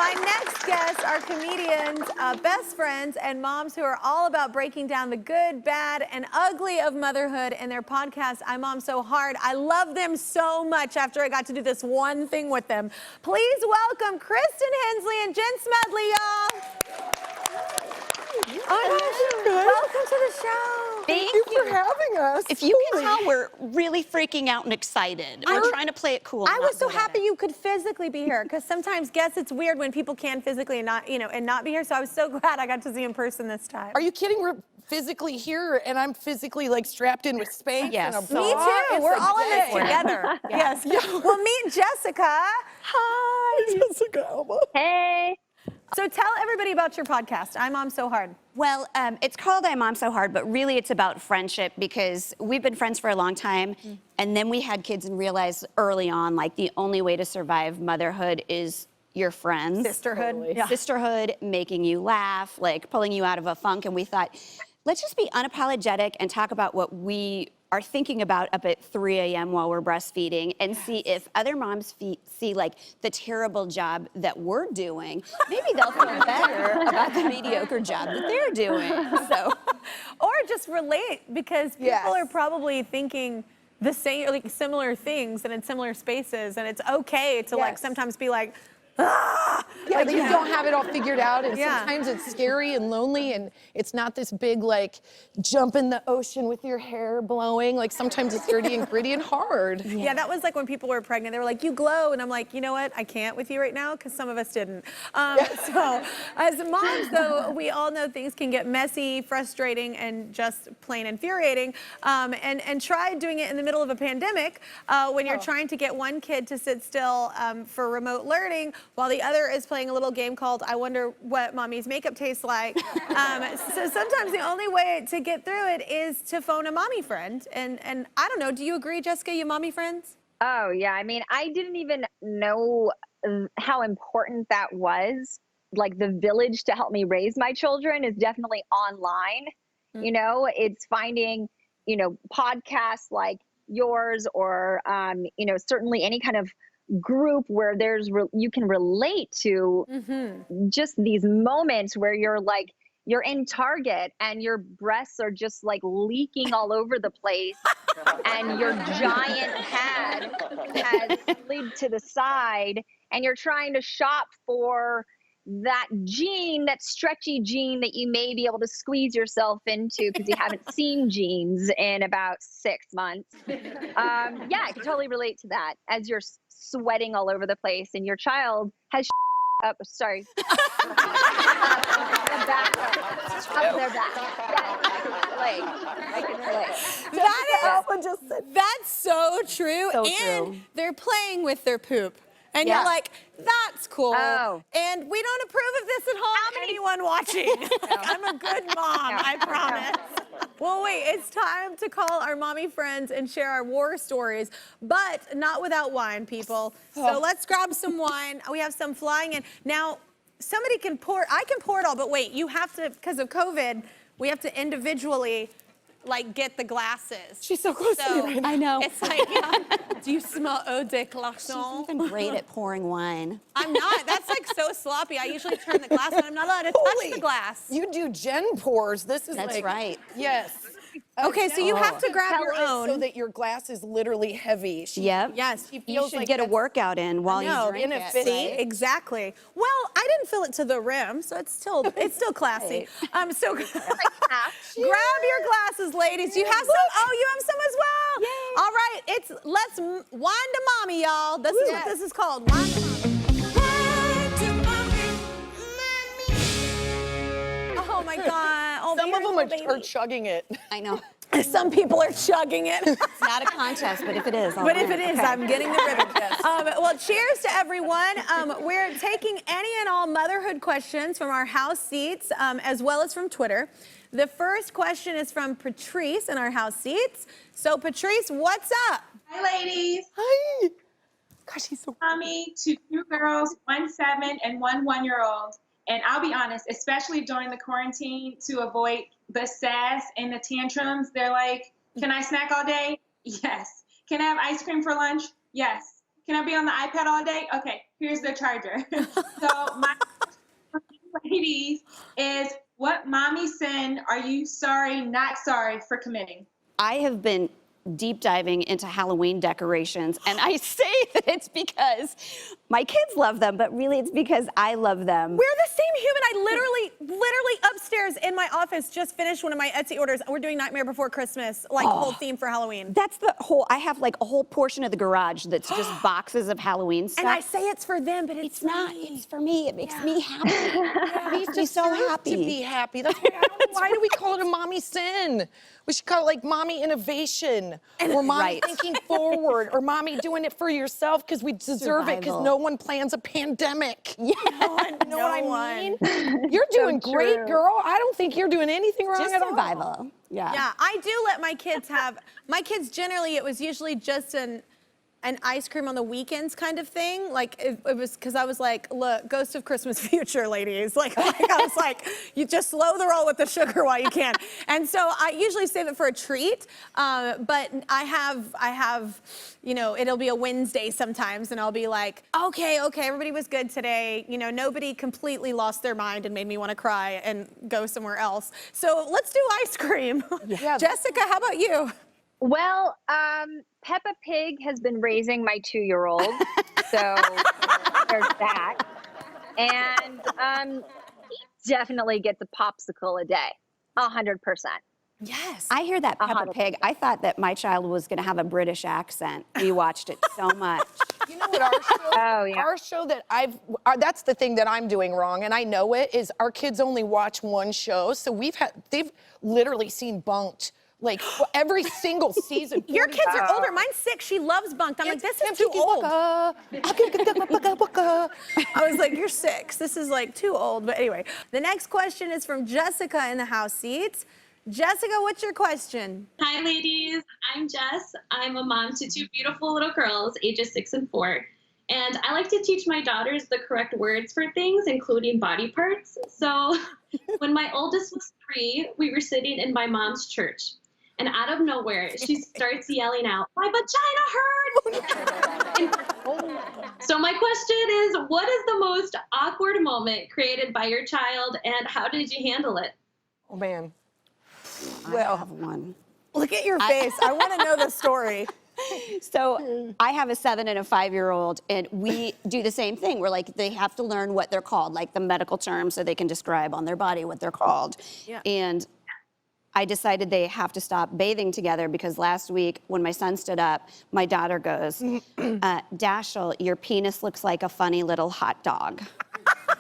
My next guests are comedians, best friends, and moms who are all about breaking down the good, bad, and ugly of motherhood in their podcast, I Mom So Hard. I love them so much after I got to do this one thing with them. Please welcome Kristin, Hensley, and Jen Smedley, y'all. Oh my gosh, welcome to the show. Thank you for having us. If you can tell, we're really freaking out and excited. We're trying to play it cool. I was so happy you could physically be here, because sometimes guests, it's weird when people can physically and not, and not be here. So I was so glad I got to see you in person this time. Are you kidding? We're physically here, and I'm physically like strapped in with Spanx. Yes. And a Me bra. too. It's We're a all in this day. together. Yes. Well, meet Jessica. Hi, Jessica, Alba. Hey. So tell everybody about your podcast, I Mom So Hard. Well, it's called I Mom So Hard, but really it's about friendship because we've been friends for a long time, and then we had kids and realized early on, like, the only way to survive motherhood is your friends. Sisterhood. Totally. Yeah. Sisterhood, making you laugh, like pulling you out of a funk, and we thought, let's just be unapologetic and talk about what we are thinking about up at 3 a.m. while we're breastfeeding and see if other moms see like the terrible job that we're doing. Maybe they'll feel better about the mediocre job that they're doing. So, Or just relate, because people Yes. are probably thinking the same, like similar things and in similar spaces, and it's okay to like Yes. sometimes be like, ah! Yeah, Like, you don't have it all figured out, and Yeah. sometimes it's scary and lonely, and it's not this big, like, jump in the ocean with your hair blowing. Like, sometimes it's dirty and gritty and hard. Yeah, that was like when people were pregnant. They were like, you glow. And I'm like, you know what? I can't with you right now, because some of us didn't. So as moms, though, we all know things can get messy, frustrating, and just plain infuriating. And try doing it in the middle of a pandemic when you're trying to get one kid to sit still for remote learning while the other is playing a little game called I Wonder What Mommy's Makeup Tastes Like. So sometimes the only way to get through it is to phone a mommy friend. And I don't know, do you agree, Jessica, you mommy friends? Oh, yeah. I mean, I didn't even know how important that was. Like, the village to help me raise my children is definitely online. You know, it's finding, podcasts like yours or, certainly any kind of group where you can relate to just these moments where you're in Target and your breasts are just like leaking all over the place and your giant pad has slid to the side and you're trying to shop for that jean, that stretchy jean that you may be able to squeeze yourself into because you haven't seen jeans in about 6 months. Yeah, I can totally relate to that as you're sweating all over the place and your child has up, sorry. Their back up their back. I can relate. That's so true. So and true. they're playing with their poop. And Yeah. you're like, that's cool. Oh. And we don't approve of this at home. Anyone watching? I'm a good mom, I promise. Well, wait, it's time to call our mommy friends and share our war stories, but not without wine, people. So let's grab some wine. We have some flying in. Now, somebody can pour, I can pour it all, but wait, you have to, because of COVID, we have to individually get the glasses. She's so close to me right now. I know. It's like, do you smell eau de She's Clarkson? even great at pouring wine. I'm not. That's like so sloppy. I usually turn the glass on. I'm not allowed to touch the glass. You do Jen pours. This is That's like, right. Yes. Okay, so you have to grab Tell your it own. so that your glass is literally heavy. Yep. Yes. She You feels should like get a that's- workout in while you No, drink it. inefficient. See, exactly. Well, I didn't fill it to the rim, so it's still classy. So grab your glasses, ladies. You have some. Oh, you have some as well. Yay. All right, let's wine to mommy, y'all. This is what this is called. Wine to mommy. Oh my God. Oh, Some of them are baby. chugging it. I know. Some people are chugging it. It's not a contest, but if it is, I'll But if win. it is, Okay. I'm getting the ribbon. Well, cheers to everyone. We're taking any and all motherhood questions from our house seats, as well as from Twitter. The first question is from Patrice in our house seats. So, Patrice, what's up? Hi, ladies. Hi. Gosh, he's so Mommy to 2 girls, 1 7 and 1 1-year-old. And I'll be honest, especially during the quarantine, to avoid the sass and the tantrums, they're like, can I snack all day? Yes. Can I have ice cream for lunch? Yes. Can I be on the iPad all day? Okay, here's the charger. So my ladies is, what mommy sin are you not sorry for committing? I have been deep diving into Halloween decorations, and I say that it's because my kids love them, but really it's because I love them. We're the same human. I literally upstairs in my office just finished one of my Etsy orders. We're doing Nightmare Before Christmas, like whole theme for Halloween. That's I have like a whole portion of the garage that's just boxes of Halloween stuff. And I say it's for them, but it's not. me. It's for me. It makes me happy. It makes me so happy. To be happy. That's why, why do we call it a mommy sin? We should call it like mommy innovation, or mommy thinking forward, or mommy doing it for yourself because we deserve it because no one plans a pandemic. Yeah. You know what I mean? You're doing great, girl. I don't think you're doing anything wrong at all. Survival. Yeah. Yeah, I do let my kids have, my kids generally, it was usually just an ice cream on the weekends kind of thing. Like it was, cause I was like, look, Ghost of Christmas Future, ladies. Like I was like, you just slow the roll with the sugar while you can. And so I usually save it for a treat. But I have, you know, it'll be a Wednesday sometimes and I'll be like, okay, everybody was good today. You know, nobody completely lost their mind and made me want to cry and go somewhere else. So let's do ice cream. Yeah. Jessica, how about you? Well, Peppa Pig has been raising my 2-year-old, so there's that. And he definitely gets a popsicle a day, 100%. Yes. I hear that Peppa Pig. I thought that my child was going to have a British accent. We watched it so much. You know what our show, our show that that's the thing that I'm doing wrong, and I know it, is our kids only watch one show. So they've literally seen Bunked like every single season. Your kids are older. Mine's 6. She loves Bunked. I'm like, this is too old. I was like, you're 6. This is like too old. But anyway, the next question is from Jessica in the house seats. Jessica, what's your question? Hi, ladies. I'm Jess. I'm a mom to 2 beautiful little girls, ages 6 and 4. And I like to teach my daughters the correct words for things, including body parts. So when my oldest was 3, we were sitting in my mom's church. And out of nowhere, she starts yelling out, "My vagina hurts!" So my question is, what is the most awkward moment created by your child, and how did you handle it? Oh, man. I have one. Look at your face. I want to know the story. So I have a 7 and a 5-year-old, and we do the same thing. We're like, they have to learn what they're called, like the medical terms, so they can describe on their body what they're called. Yeah. And I decided they have to stop bathing together because last week when my son stood up, my daughter goes, Dashel, your penis looks like a funny little hot dog.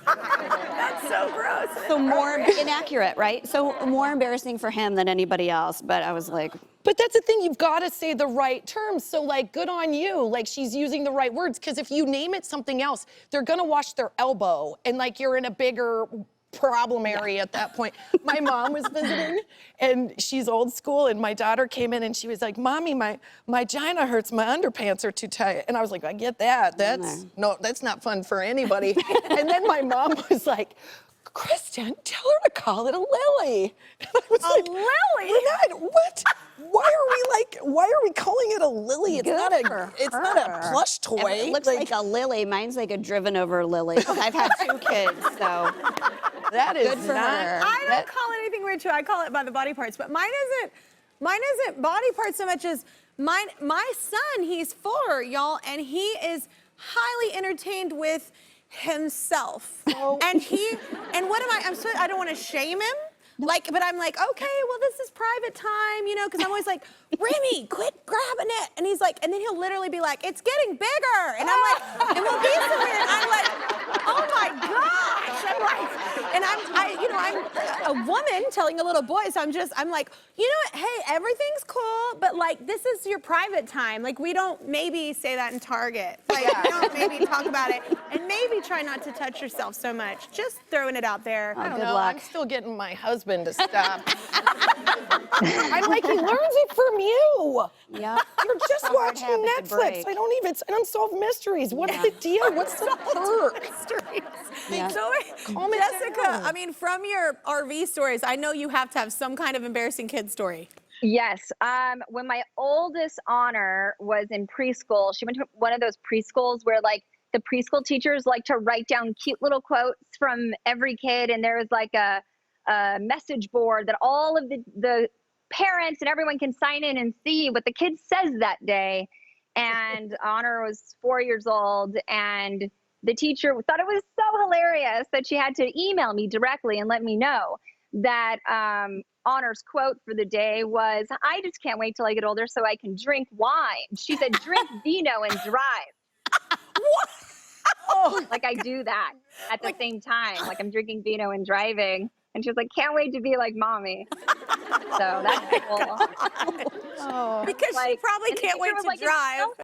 That's so gross. So more inaccurate, right? So more embarrassing for him than anybody else. But I was like, but that's the thing, you've got to say the right terms. So like, good on you. Like, she's using the right words, because if you name it something else, they're gonna wash their elbow, and like you're in a bigger problem area at that point. My mom was visiting, and she's old school, and my daughter came in and she was like, "Mommy, my vagina hurts, my underpants are too tight." And I was like, I get that. That's not fun for anybody. And then my mom was like, "Kristin, tell her to call it a lily." And I was like, lily? Renee, what? Why are we calling it a lily? It's not a plush toy. It looks like a lily. Mine's like a driven over lily. I've had 2 kids, so that is good for her. I don't call it anything weird too. I call it by the body parts, but mine isn't body parts so much as mine. My son, he's 4, y'all, and he is highly entertained with himself. Oh. And what am I don't want to shame him. Like, but I'm like, okay, well, this is private time, you know, because I'm always like, Remy, quit grabbing it. And he's like, and then he'll literally be like, it's getting bigger. And I'm like, and we'll be somewhere, and I'm like, oh my gosh. I'm like, and I'm a woman telling a little boy, so I'm like, you know what, hey, everything's cool, but like, this is your private time. Like, we don't maybe say that in Target. Like, we don't maybe talk about it, and maybe try not to touch yourself so much. Just throwing it out there. I don't know. I'm still getting my husband to stop. I'm like, he learns it from you. Yeah. You're just watching Netflix. It's Unsolved Mysteries. What's the deal? What's the perk? Mysteries. Yeah. So, Jessica, I mean, from your RV stories, I know you have to have some kind of embarrassing kid story. Yes. When my oldest Honor was in preschool, she went to one of those preschools where like the preschool teachers like to write down cute little quotes from every kid. And there was like a message board that all of the parents and everyone can sign in and see what the kid says that day. And Honor was 4 years old, and the teacher thought it was so hilarious that she had to email me directly and let me know that Honor's quote for the day was, "I just can't wait till I get older so I can drink wine." She said, "Drink vino and drive." Oh, Like I do that at the same time. Like I'm drinking vino and driving. And she was like, "Can't wait to be like mommy." So that's cool. because she Like, probably and the can't teacher wait was to like, "It's drive. so